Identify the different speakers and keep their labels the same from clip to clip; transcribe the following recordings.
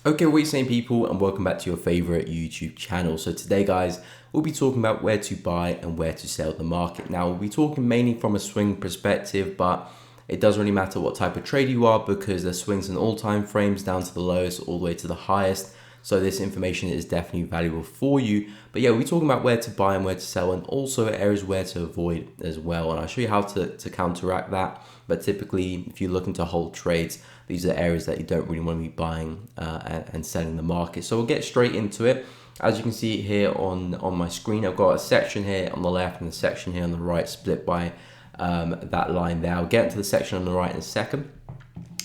Speaker 1: Okay, what are you saying, people, and welcome back to your favorite YouTube channel. So today, guys, we'll be talking about where to buy and where to sell the market. Now, we'll be talking mainly from a swing perspective, but it doesn't really matter what type of trader you are because there's swings in all time frames down to the lowest all the way to the highest. So this information is definitely valuable for you. But yeah, we'll be talking about where to buy and where to sell, and also areas where to avoid as well. And I'll show you how to counteract that. But typically, if you're looking to hold trades, these are areas that you don't really want to be buying and selling the market. So we'll get straight into it. As you can see here on my screen, I've got a section here on the left and a section here on the right, split by that line there. I'll get into the section on the right in a second.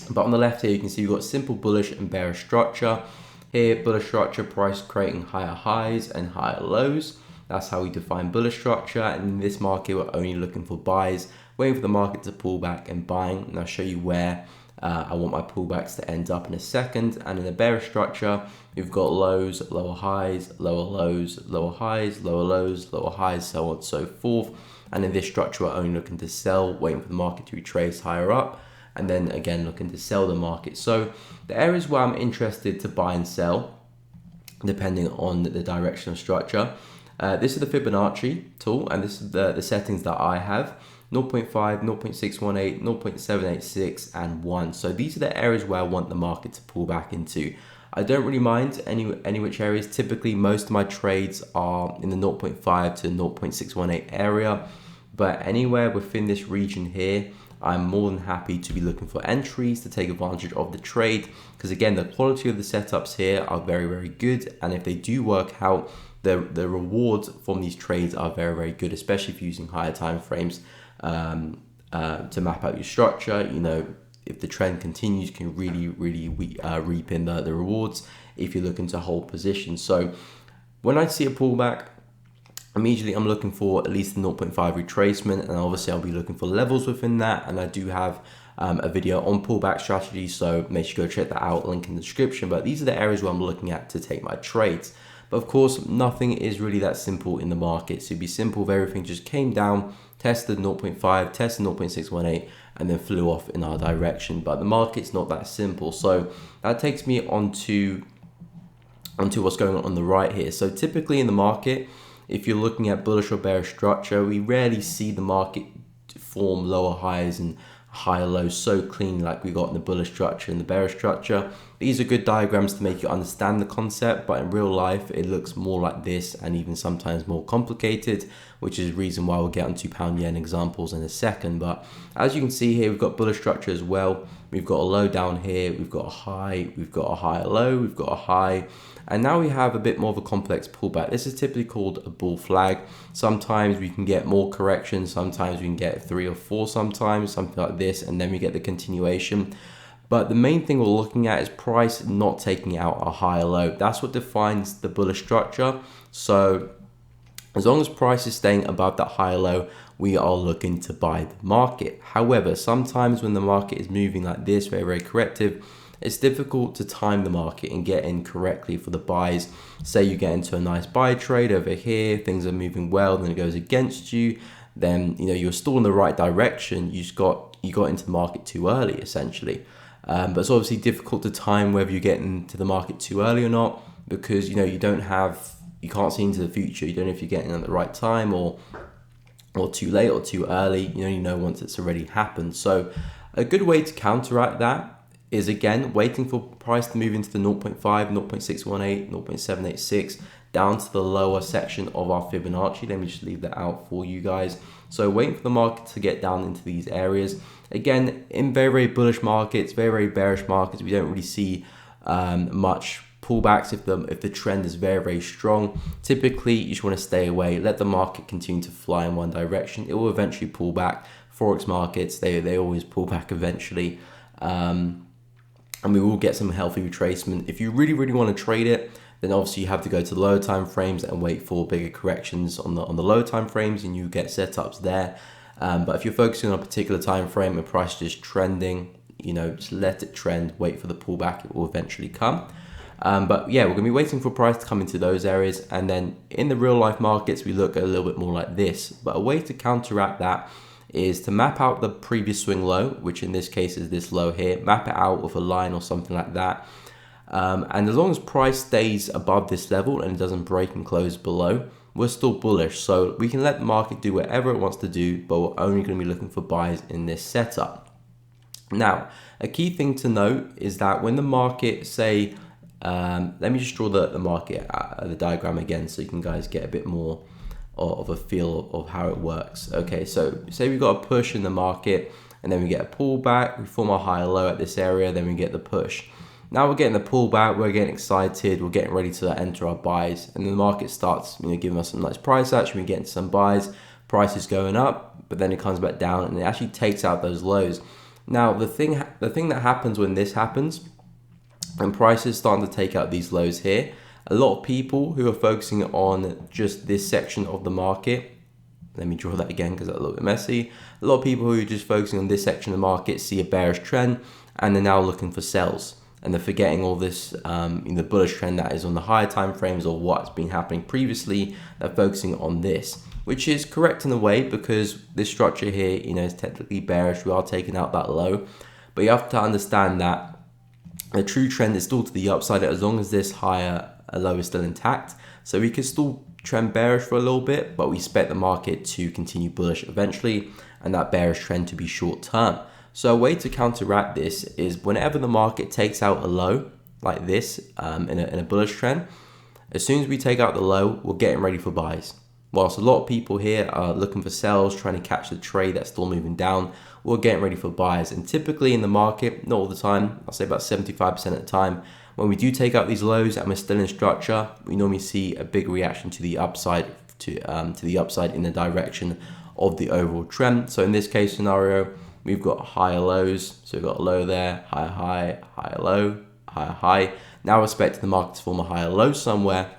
Speaker 1: But on the left here, you can see we've got simple bullish and bearish structure. Here, bullish structure, price creating higher highs and higher lows. That's how we define bullish structure. And in this market, we're only looking for buys, waiting for the market to pull back and buying. And I'll show you where I want my pullbacks to end up in a second. And in the bearish structure, we've got lows, lower highs, lower lows, lower highs, lower lows, lower highs, so on and so forth. And in this structure, we're only looking to sell, waiting for the market to retrace higher up, and then again looking to sell the market. So the areas where I'm interested to buy and sell, depending on the direction of structure, this is the Fibonacci tool, and this is the settings that I have: 0.5, 0.618, 0.786, and 1. So these are the areas where I want the market to pull back into. I don't really mind any which areas. Typically, most of my trades are in the 0.5 to 0.618 area, but anywhere within this region here, I'm more than happy to be looking for entries to take advantage of the trade, because again, the quality of the setups here are very, very good, and if they do work out, the rewards from these trades are very, very good, especially if you're using higher time frames to map out your structure. You know, if the trend continues, you can really reap in the rewards if you're looking to hold positions. So when I see a pullback, immediately I'm looking for at least the 0.5 retracement, and obviously I'll be looking for levels within that. And I do have a video on pullback strategy, so make sure you go check that out, link in the description. But these are the areas where I'm looking at to take my trades. But of course, nothing is really that simple in the market. So it'd be simple if everything just came down, tested 0.5, tested 0.618, and then flew off in our direction. But the market's not that simple. So that takes me onto what's going on the right here. So typically in the market, if you're looking at bullish or bearish structure, we rarely see the market form lower highs and higher lows so clean like we got in the bullish structure and the bearish structure. These are good diagrams to make you understand the concept, but in real life it looks more like this, and even sometimes more complicated, which is the reason why we'll get onto pound yen examples in a second. But as you can see here, we've got bullish structure as well. We've got a low down here, we've got a high, we've got a higher low, we've got a high, and now we have a bit more of a complex pullback. This is typically called a bull flag. Sometimes we can get more corrections, sometimes we can get 3 or 4, sometimes something like this, and then we get the continuation. But the main thing we're looking at is price not taking out a higher low. That's what defines the bullish structure. So as long as price is staying above that higher low, we are looking to buy the market. However, sometimes when the market is moving like this, very, very corrective, it's difficult to time the market and get in correctly for the buys. Say you get into a nice buy trade over here, things are moving well, then it goes against you. Then you're still in the right direction. You got into the market too early, essentially. But it's obviously difficult to time whether you get into the market too early or not, because you can't see into the future. You don't know if you're getting at the right time or too late or too early. You only know once it's already happened. So a good way to counteract that is, again, waiting for price to move into the 0.5, 0.618, 0.786, down to the lower section of our Fibonacci. Let me just leave that out for you guys. So waiting for the market to get down into these areas. Again, in very, very bullish markets, very, very bearish markets, we don't really see much pullbacks if the trend is very, very strong. Typically, you just want to stay away, let the market continue to fly in one direction. It will eventually pull back. Forex markets, they always pull back eventually. And we will get some healthy retracement. If you really, really want to trade it, then obviously you have to go to the lower time frames and wait for bigger corrections on the low time frames, and you get setups there. But if you're focusing on a particular time frame and price is just trending, just let it trend, wait for the pullback, it will eventually come. But yeah, we're gonna be waiting for price to come into those areas, and then in the real life markets, we look a little bit more like this. But a way to counteract that is to map out the previous swing low, which in this case is this low here, map it out with a line or something like that, And as long as price stays above this level and it doesn't break and close below, we're still bullish. So we can let the market do whatever it wants to do, but we're only going to be looking for buys in this setup. Now, a key thing to note is that when the market, say, let me just draw the market, the diagram again, so you can guys get a bit more of a feel of how it works. Okay, so say we've got a push in the market, and then we get a pullback, we form a higher low at this area, then we get the push. Now we're getting the pullback, we're getting excited, we're getting ready to enter our buys, and then the market starts, giving us some nice price action, we get into some buys, price is going up, but then it comes back down, and it actually takes out those lows. Now, the thing that happens when this happens, when prices starting to take out these lows here, a lot of people who are focusing on just this section of the market, let me draw that again because that's a little bit messy. A lot of people who are just focusing on this section of the market see a bearish trend, and they're now looking for sells. And they're forgetting all this, the bullish trend that is on the higher time frames or what's been happening previously. They're focusing on this, which is correct in a way because this structure here, is technically bearish. We are taking out that low, but you have to understand that the true trend is still to the upside as long as this higher low is still intact. So we could still trend bearish for a little bit, but we expect the market to continue bullish eventually, and that bearish trend to be short term. So a way to counteract this is whenever the market takes out a low like this in a bullish trend, as soon as we take out the low, we're getting ready for buys. Whilst a lot of people here are looking for sells, trying to catch the trade that's still moving down, we're getting ready for buys. And typically in the market, not all the time, I'll say about 75% of the time, when we do take out these lows and we're still in structure, we normally see a big reaction to the upside, to the upside in the direction of the overall trend. So in this case scenario, we've got higher lows. So we've got a low there, higher high, higher low, higher high. Now we're expecting the market to form a higher low somewhere.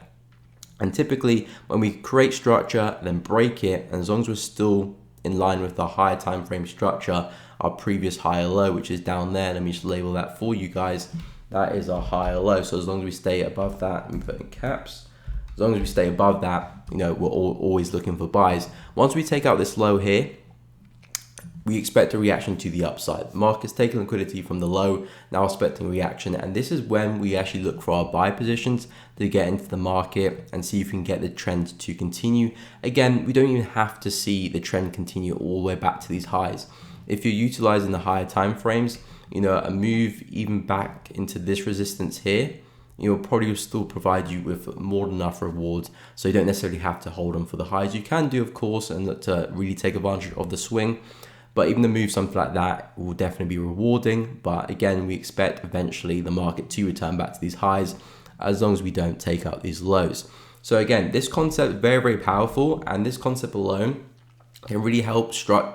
Speaker 1: And typically when we create structure, then break it, and as long as we're still in line with the higher time frame structure, our previous higher low, which is down there, let me just label that for you guys, that is our higher low. So as long as we stay above that, let me put in caps, as long as we stay above that, we're always looking for buys. Once we take out this low here, we expect a reaction to the upside. The market's taking liquidity from the low, now expecting a reaction, and this is when we actually look for our buy positions to get into the market and see if we can get the trend to continue. Again, we don't even have to see the trend continue all the way back to these highs. If you're utilizing the higher time frames, a move even back into this resistance here, probably will still provide you with more than enough rewards. So you don't necessarily have to hold them for the highs. You can do, of course, and look to really take advantage of the swing. But even the move, something like that, will definitely be rewarding. But again, we expect eventually the market to return back to these highs as long as we don't take out these lows. So again, this concept is very, very powerful, and this concept alone can really help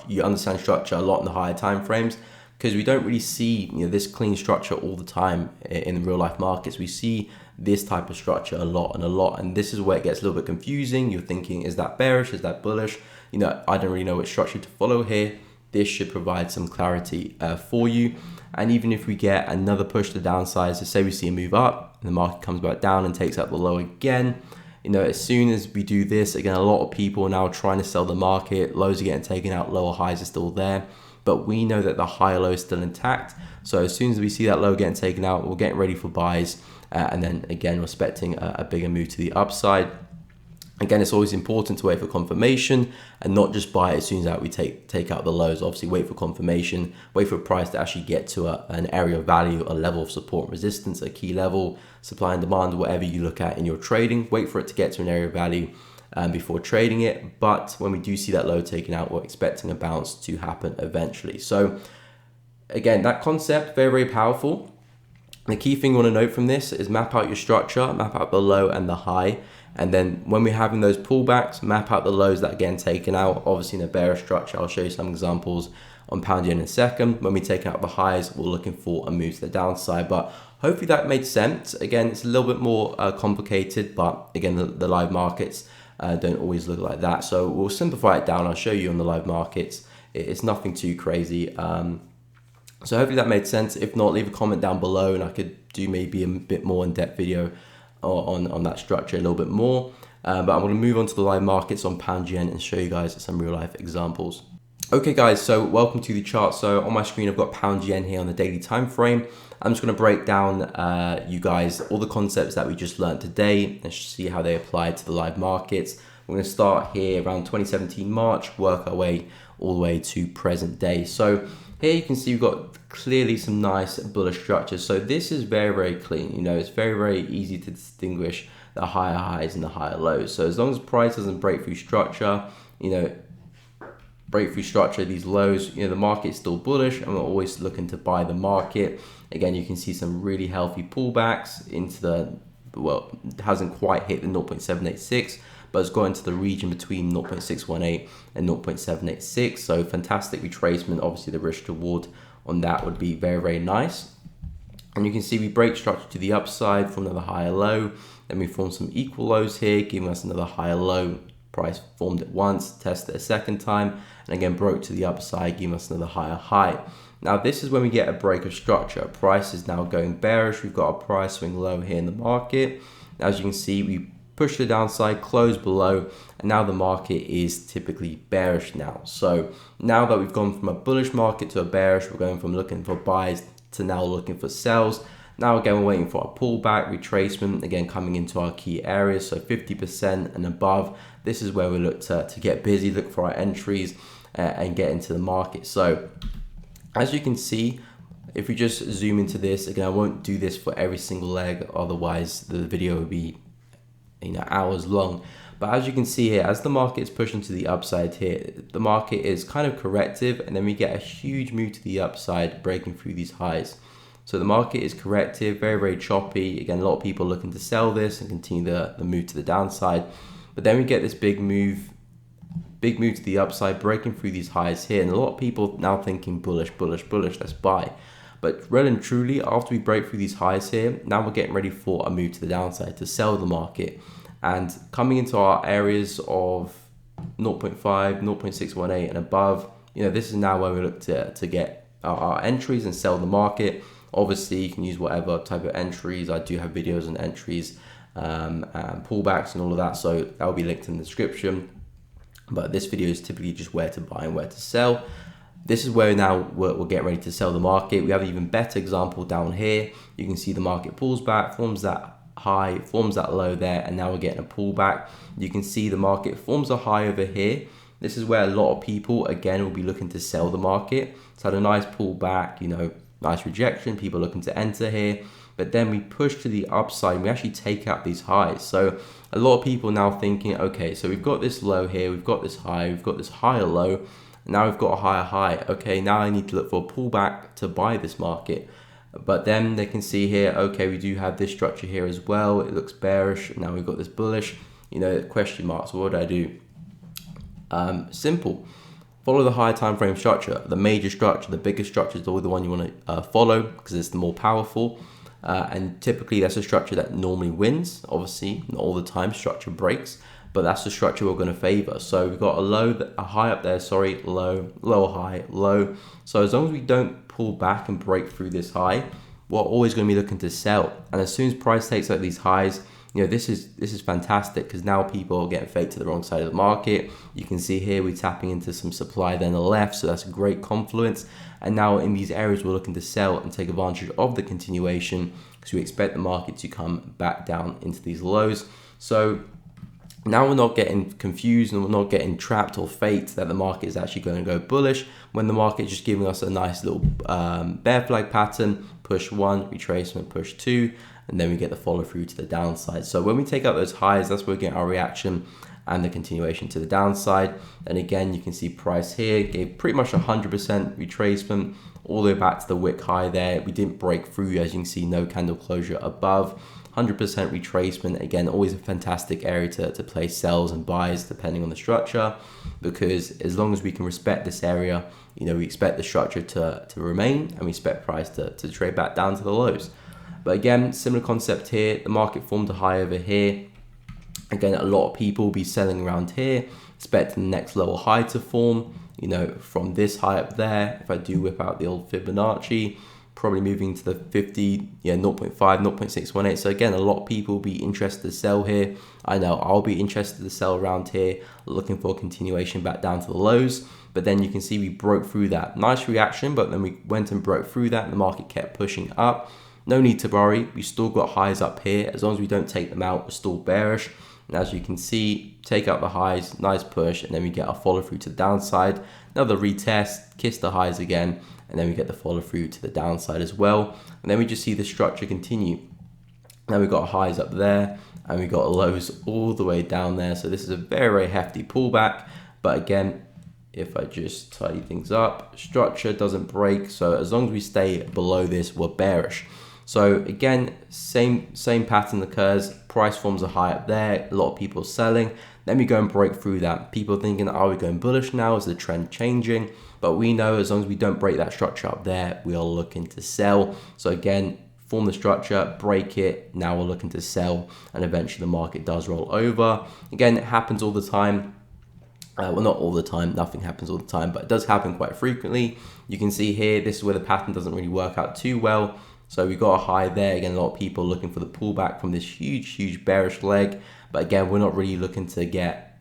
Speaker 1: you understand structure a lot in the higher time frames, because we don't really see this clean structure all the time in the real life markets. We see this type of structure a lot, and this is where it gets a little bit confusing. You're thinking, is that bearish? Is that bullish? I don't really know which structure to follow here. This should provide some clarity for you. And even if we get another push to the downside, so say we see a move up and the market comes back down and takes out the low again, as soon as we do this, again, a lot of people are now trying to sell the market. Lows are getting taken out, lower highs are still there, but we know that the higher low is still intact. So as soon as we see that low getting taken out, we're getting ready for buys. And then again, we're expecting a bigger move to the upside. Again, it's always important to wait for confirmation and not just buy as soon as we take out the lows. Obviously, wait for confirmation, wait for a price to actually get to an area of value, a level of support and resistance, a key level, supply and demand, whatever you look at in your trading. Wait for it to get to an area of value before trading it. But when we do see that low taken out, we're expecting a bounce to happen eventually. So again, that concept, very, very powerful. The key thing you want to note from this is map out your structure, map out the low and the high. And then when we're having those pullbacks, map out the lows that are getting taken out. Obviously in a bearish structure, I'll show you some examples on pound yen in a second. When we take out the highs, we're looking for a move to the downside. But hopefully that made sense. Again, it's a little bit more complicated, but again, the live markets don't always look like that. So we'll simplify it down. I'll show you on the live markets. It's nothing too crazy. So hopefully that made sense. If not, leave a comment down below and I could do maybe a bit more in-depth video on that structure a little bit more. But I'm going to move on to the live markets on pound yen and show you guys some real life examples. Okay guys, so welcome to the chart. So on my screen, I've got pound yen here on the daily time frame. I'm just going to break down you guys all the concepts that we just learned today and see how they apply to the live markets. We're going to start here around 2017 March, work our way all the way to present day. So here you can see we've got clearly some nice bullish structures. So this is very clean. You know, it's very easy to distinguish the higher highs and the higher lows. So as long as price doesn't break through structure, you know, these lows, you know, the market is still bullish, and we're always looking to buy the market. Again, you can see some really healthy pullbacks into the, well, it hasn't quite hit the 0.786, but it's got into the region between 0.618 and 0.786. So fantastic retracement. Obviously the risk reward on that would be very nice. And you can see we break structure to the upside for another higher low. Then we form some equal lows here, giving us another higher low. Price formed it once, tested a second time, and again broke to the upside, giving us another higher high. Now this is when we get a break of structure. Price is now going bearish. We've got a price swing low here in the market. Now, as you can see, we push the downside, close below, and now the market is typically bearish now. So now that we've gone from a bullish market to a bearish, we're going from looking for buys to now looking for sells. Now again, we're waiting for a pullback, retracement, again coming into our key areas, so 50% and above. This is where we look to get busy, look for our entries and get into the market. So as you can see, if we just zoom into this, again, I won't do this for every single leg, otherwise the video would be, you know, hours long. But as you can see here, as the market is pushing to the upside here, the market is kind of corrective, and then we get a huge move to the upside, breaking through these highs. So the market is corrective, very choppy. Again, a lot of people looking to sell this and continue the move to the downside. But then we get this big move to the upside, breaking through these highs here. And a lot of people now thinking bullish, let's buy. But really and truly, after we break through these highs here, now we're getting ready for a move to the downside to sell the market. And coming into our areas of 0.5, 0.618 and above, you know, this is now where we look to get our entries and sell the market. Obviously, you can use whatever type of entries. I do have videos on entries and pullbacks and all of that, so that will be linked in the description. But this video is typically just where to buy and where to sell. This is where now we're getting ready to sell the market. We have an even better example down here. You can see the market pulls back, forms that high, forms that low there, and now we're getting a pullback. You can see the market forms a high over here. This is where a lot of people, again, will be looking to sell the market. It's had a nice pullback, you know, nice rejection, people looking to enter here, but then we push to the upside and we actually take out these highs. So a lot of people now thinking, okay, so we've got this low here, we've got this high, we've got this higher low, now we've got a higher high. Okay, now I need to look for a pullback to buy this market. But then they can see here, okay, we do have this structure here as well. It looks bearish. Now we've got this bullish, you know, question marks. So what do I do? Simple. Follow the higher time frame structure. The major structure, the biggest structure is always the one you want to follow because it's the more powerful. And typically that's a structure that normally wins. Obviously, not all the time structure breaks, but that's the structure we're going to favor. So we've got a high up there, sorry, low, lower high, low. So as long as we don't pull back and break through this high, we're always going to be looking to sell. And as soon as price takes out these highs, you know, this is fantastic because now people are getting faked to the wrong side of the market. You can see here we're tapping into some supply then the left, so that's a great confluence. And now in these areas we're looking to sell and take advantage of the continuation because we expect the market to come back down into these lows. So now we're not getting confused and we're not getting trapped or faked that the market is actually going to go bullish when the market is just giving us a nice little bear flag pattern, push one, retracement, push two, and then we get the follow through to the downside. So when we take out those highs, that's where we get our reaction and the continuation to the downside. And again, you can see price here gave pretty much 100% retracement all the way back to the wick high there. We didn't break through, as you can see, no candle closure above. 100% retracement. Again, always a fantastic area to play sells and buys depending on the structure, because as long as we can respect this area, you know, we expect the structure to remain and we expect price to trade back down to the lows. But again, similar concept here. The market formed a high over here. Again, a lot of people will be selling around here, expecting the next level high to form, you know, from this high up there. If I do whip out the old Fibonacci, probably moving to the 50, yeah, 0.5, 0.618. So again, a lot of people will be interested to sell here. I know I'll be interested to sell around here, looking for a continuation back down to the lows. But then you can see we broke through that. Nice reaction, but then we went and broke through that and the market kept pushing up. No need to worry, we still got highs up here. As long as we don't take them out, we're still bearish. And as you can see, take out the highs, nice push, and then we get a follow through to the downside. Another retest, kiss the highs again, and then we get the follow through to the downside as well. And then we just see the structure continue. Now we got highs up there, and we got lows all the way down there. So this is a very, very hefty pullback. But again, if I just tidy things up, structure doesn't break. So as long as we stay below this, we're bearish. So again, same pattern occurs. Price forms a high up there. A lot of people selling. Then we go and break through that. People thinking, are we going bullish now? Is the trend changing? But we know as long as we don't break that structure up there, we are looking to sell. So again, form the structure, break it. Now we're looking to sell, and eventually the market does roll over. Again, it happens all the time. Well, not all the time, nothing happens all the time, but it does happen quite frequently. You can see here, this is where the pattern doesn't really work out too well. So we got a high there. Again, a lot of people looking for the pullback from this huge bearish leg. But again, we're not really looking to get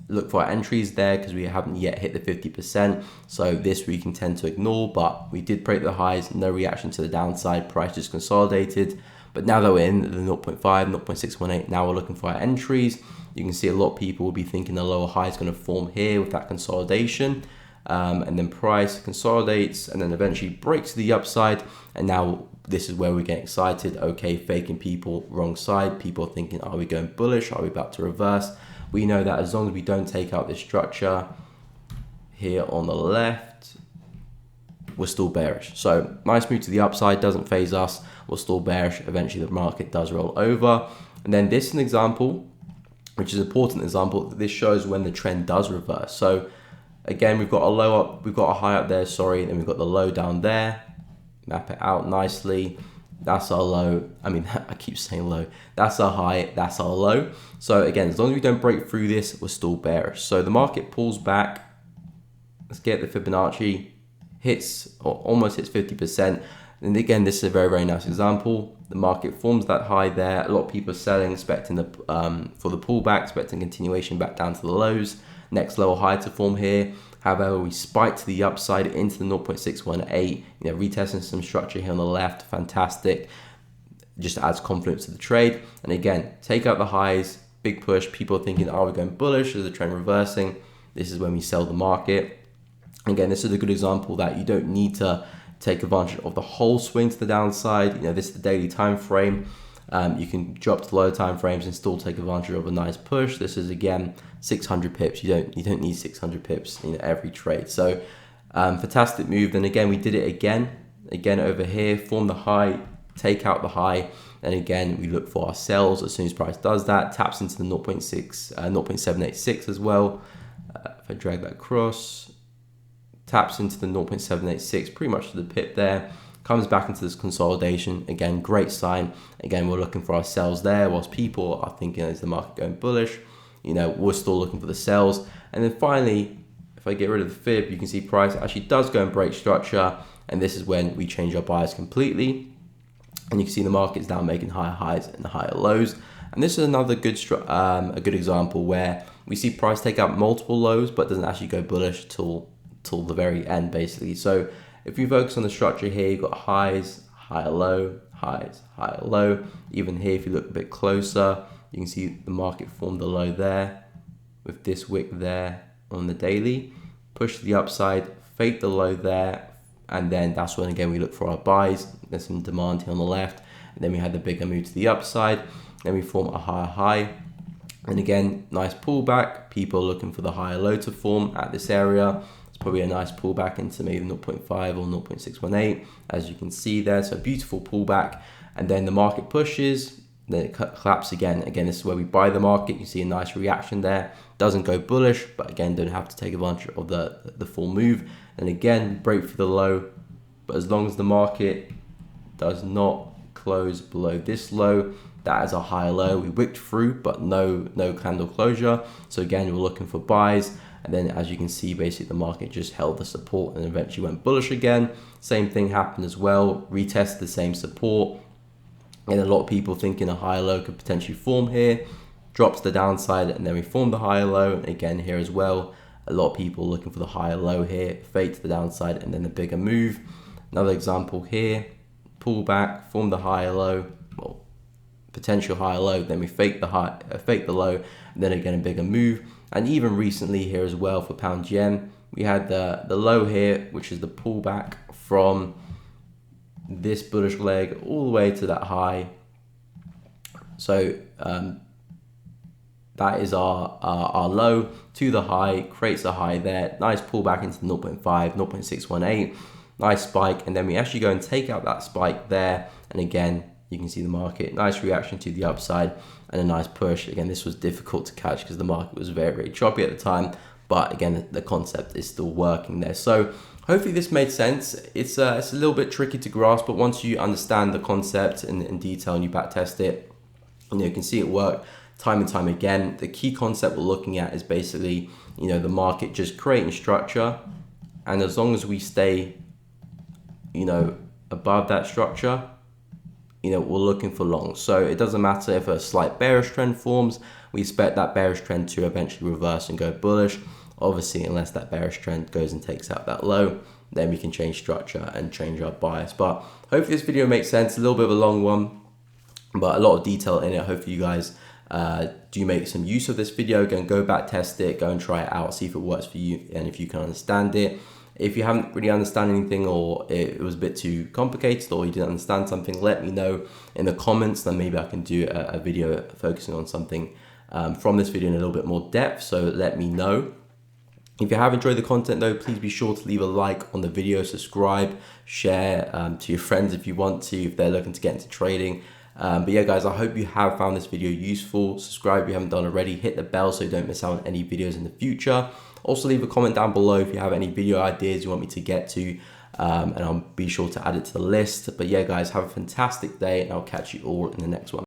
Speaker 1: look for our entries there because we haven't yet hit the 50%. So this we can tend to ignore, but we did break the highs, no reaction to the downside, price just consolidated. But now that we're in the 0.5, 0.618, now we're looking for our entries. You can see a lot of people will be thinking the lower high is going to form here with that consolidation. And then price consolidates and then eventually breaks to the upside. And now this is where we get excited. Okay, faking people, wrong side. People are thinking, are we going bullish? Are we about to reverse? We know that as long as we don't take out this structure here on the left, we're still bearish. So nice move to the upside, doesn't phase us. We're still bearish. Eventually the market does roll over. And then this is an example, which is an important example. This shows when the trend does reverse. So again, we've got a low up, we've got a high up there, sorry, then we've got the low down there. Map it out nicely. That's our low. I mean, I keep saying low. That's our high, that's our low. So again, as long as we don't break through this, we're still bearish. So the market pulls back. Let's get the Fibonacci, hits or almost hits 50%. And again, this is a very nice example. The market forms that high there. A lot of people are selling, expecting the for the pullback, expecting continuation back down to the lows. Next level high to form here. However, we spike to the upside into the 0.618, retesting some structure here on the left. Fantastic. Just adds confidence to the trade. And again, take out the highs, big push. People are thinking, are we going bullish? Is the trend reversing? This is when we sell the market. Again, this is a good example that you don't need to take advantage of the whole swing to the downside. This is the daily time frame. You can drop to lower time frames and still take advantage of a nice push. This is again 600 pips. You don't need 600 pips in every trade. So fantastic move. Then again, we did it again over here. Form the high, take out the high, and again we look for our sells as soon as price does that. Taps into the 0.786 as well. If I drag that across, taps into the 0.786, pretty much to the pip there. Comes back into this consolidation. Again, great sign. Again, we're looking for our sells there, whilst people are thinking, is the market going bullish? We're still looking for the sells. And then finally, if I get rid of the fib, you can see price actually does go and break structure. And this is when we change our bias completely. And you can see the market's now making higher highs and higher lows. And this is another good example where we see price take out multiple lows, but doesn't actually go bullish till the very end, basically. So if you focus on the structure here, you've got highs, higher low, highs, higher low. Even here, if you look a bit closer, you can see the market formed the low there with this wick there on the daily. Push to the upside, fake the low there, and then that's when again we look for our buys. There's some demand here on the left, and then we had the bigger move to the upside. Then we form a higher high, and again, nice pullback. People looking for the higher low to form at this area. It's probably a nice pullback into maybe 0.5 or 0.618, as you can see there. So beautiful pullback, and then the market pushes, then it collapses again. Again, this is where we buy the market. You see a nice reaction there. Doesn't go bullish, but again, don't have to take advantage of the full move. And again, break for the low, but as long as the market does not close below this low, that is a higher low. We wicked through, but no candle closure. So again, we're looking for buys. And then as you can see, basically the market just held the support and eventually went bullish again. Same thing happened as well, retested the same support. And a lot of people thinking a higher low could potentially form here, drops the downside, and then we form the higher low. And again here as well, a lot of people looking for the higher low here, fake to the downside, and then a bigger move. Another example here, pull back, form the higher low, well, potential higher low, then we fake the low, and then again a bigger move. And even recently here as well for pound yen, we had the low here, which is the pullback from this bullish leg all the way to that high. So that is our low to the high, creates a high there, nice pullback into 0.5, 0.618, nice spike, and then we actually go and take out that spike there, and again you can see the market, nice reaction to the upside and a nice push. Again, this was difficult to catch because the market was very, very choppy at the time, but again the concept is still working there. So hopefully this made sense. It's a little bit tricky to grasp, but once you understand the concept in detail and you back test it, you can see it work time and time again. The key concept we're looking at is basically, the market just creating structure, and as long as we stay, above that structure, we're looking for long. So it doesn't matter if a slight bearish trend forms, we expect that bearish trend to eventually reverse and go bullish. Obviously, unless that bearish trend goes and takes out that low, then we can change structure and change our bias. But hopefully this video makes sense. A little bit of a long one, but a lot of detail in it. Hopefully you guys do make some use of this video. Go back test it, go and try it out, see if it works for you and if you can understand it. If you haven't really understand anything, or it was a bit too complicated, or you didn't understand something, let me know in the comments, then maybe I can do a video focusing on something from this video in a little bit more depth. So let me know. If you have enjoyed the content though, please be sure to leave a like on the video, subscribe, share to your friends if you want to, if they're looking to get into trading. But yeah guys, I hope you have found this video useful. Subscribe if you haven't done already, hit the bell so you don't miss out on any videos in the future. Also leave a comment down below if you have any video ideas you want me to get to, and I'll be sure to add it to the list. But yeah guys, have a fantastic day, and I'll catch you all in the next one.